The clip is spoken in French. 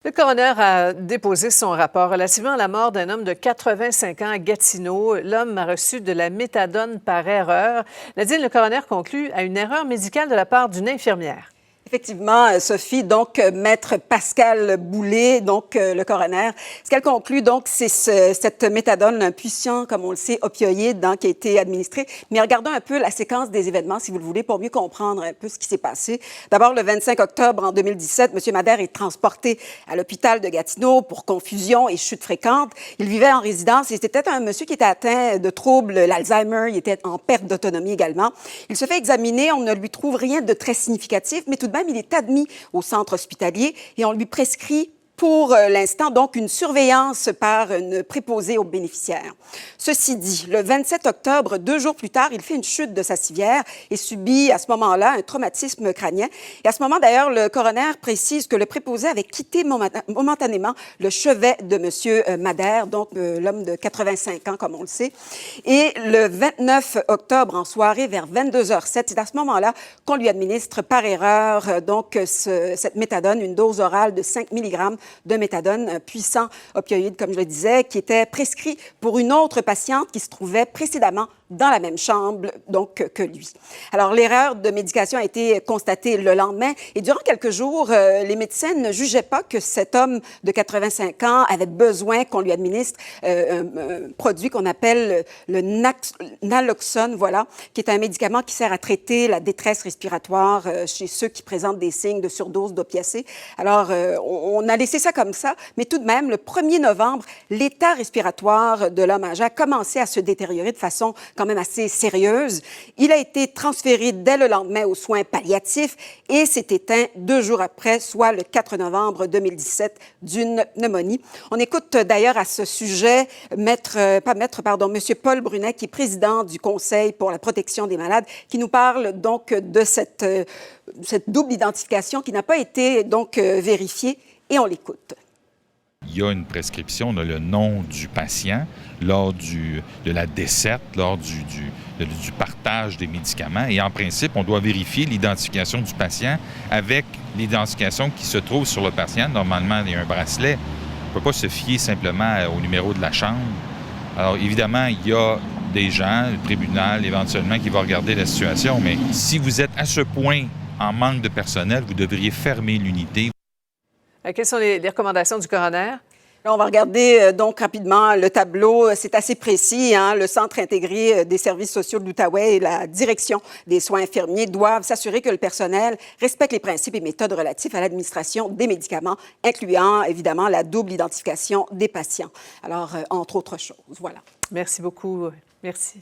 Le coroner a déposé son rapport relativement à la mort d'un homme de 85 ans à Gatineau. L'homme a reçu de la méthadone par erreur. Nadine, le coroner conclut à une erreur médicale de la part d'une infirmière. Effectivement, Sophie, donc maître Pascal Boulay, donc le coroner. Ce qu'elle conclut, donc, c'est cette méthadone, un puissant, comme on le sait, opioïde, donc, qui a été administré. Mais regardons un peu la séquence des événements, si vous le voulez, pour mieux comprendre un peu ce qui s'est passé. D'abord, le 25 octobre en 2017, M. Madère est transporté à l'hôpital de Gatineau pour confusion et chute fréquente. Il vivait en résidence et c'était un monsieur qui était atteint de troubles, l'Alzheimer. Il était en perte d'autonomie également. Il se fait examiner, on ne lui trouve rien de très significatif, mais tout de même, il est admis au centre hospitalier et on lui prescrit pour l'instant, donc, une surveillance par une préposée aux bénéficiaires. Ceci dit, le 27 octobre, 2 jours plus tard, il fait une chute de sa civière et subit à ce moment-là un traumatisme crânien. Et à ce moment, d'ailleurs, le coroner précise que le préposé avait quitté momentanément le chevet de M. Madère, donc l'homme de 85 ans, comme on le sait. Et le 29 octobre, en soirée, vers 22h07, c'est à ce moment-là qu'on lui administre par erreur donc cette méthadone, une dose orale de 5 mg de méthadone, un puissant opioïde, comme je le disais, qui était prescrit pour une autre patiente qui se trouvait précédemment dans la même chambre donc, que lui. Alors, l'erreur de médication a été constatée le lendemain et durant quelques jours, les médecins ne jugeaient pas que cet homme de 85 ans avait besoin qu'on lui administre un produit qu'on appelle le naloxone, voilà, qui est un médicament qui sert à traiter la détresse respiratoire chez ceux qui présentent des signes de surdose d'opiacés. Alors, on a laissé ça comme ça, mais tout de même, le 1er novembre, l'état respiratoire de l'homme âgé a commencé à se détériorer de façon quand même assez sérieuse. Il a été transféré dès le lendemain aux soins palliatifs et s'est éteint 2 jours après, soit le 4 novembre 2017, d'une pneumonie. On écoute d'ailleurs à ce sujet M. Paul Brunet, qui est président du Conseil pour la protection des malades, qui nous parle donc de cette double identification qui n'a pas été donc vérifiée, et on l'écoute. Il y a une prescription, on a le nom du patient lors de la desserte, lors du partage des médicaments. Et en principe, on doit vérifier l'identification du patient avec l'identification qui se trouve sur le patient. Normalement, il y a un bracelet. On ne peut pas se fier simplement au numéro de la chambre. Alors, évidemment, il y a des gens, le tribunal éventuellement, qui va regarder la situation. Mais si vous êtes à ce point en manque de personnel, vous devriez fermer l'unité. Quelles sont les recommandations du coroner? Là, on va regarder donc rapidement le tableau. C'est assez précis. Hein? Le Centre intégré des services sociaux de l'Outaouais et la direction des soins infirmiers doivent s'assurer que le personnel respecte les principes et méthodes relatifs à l'administration des médicaments, incluant évidemment la double identification des patients. Alors, entre autres choses, voilà. Merci beaucoup. Merci.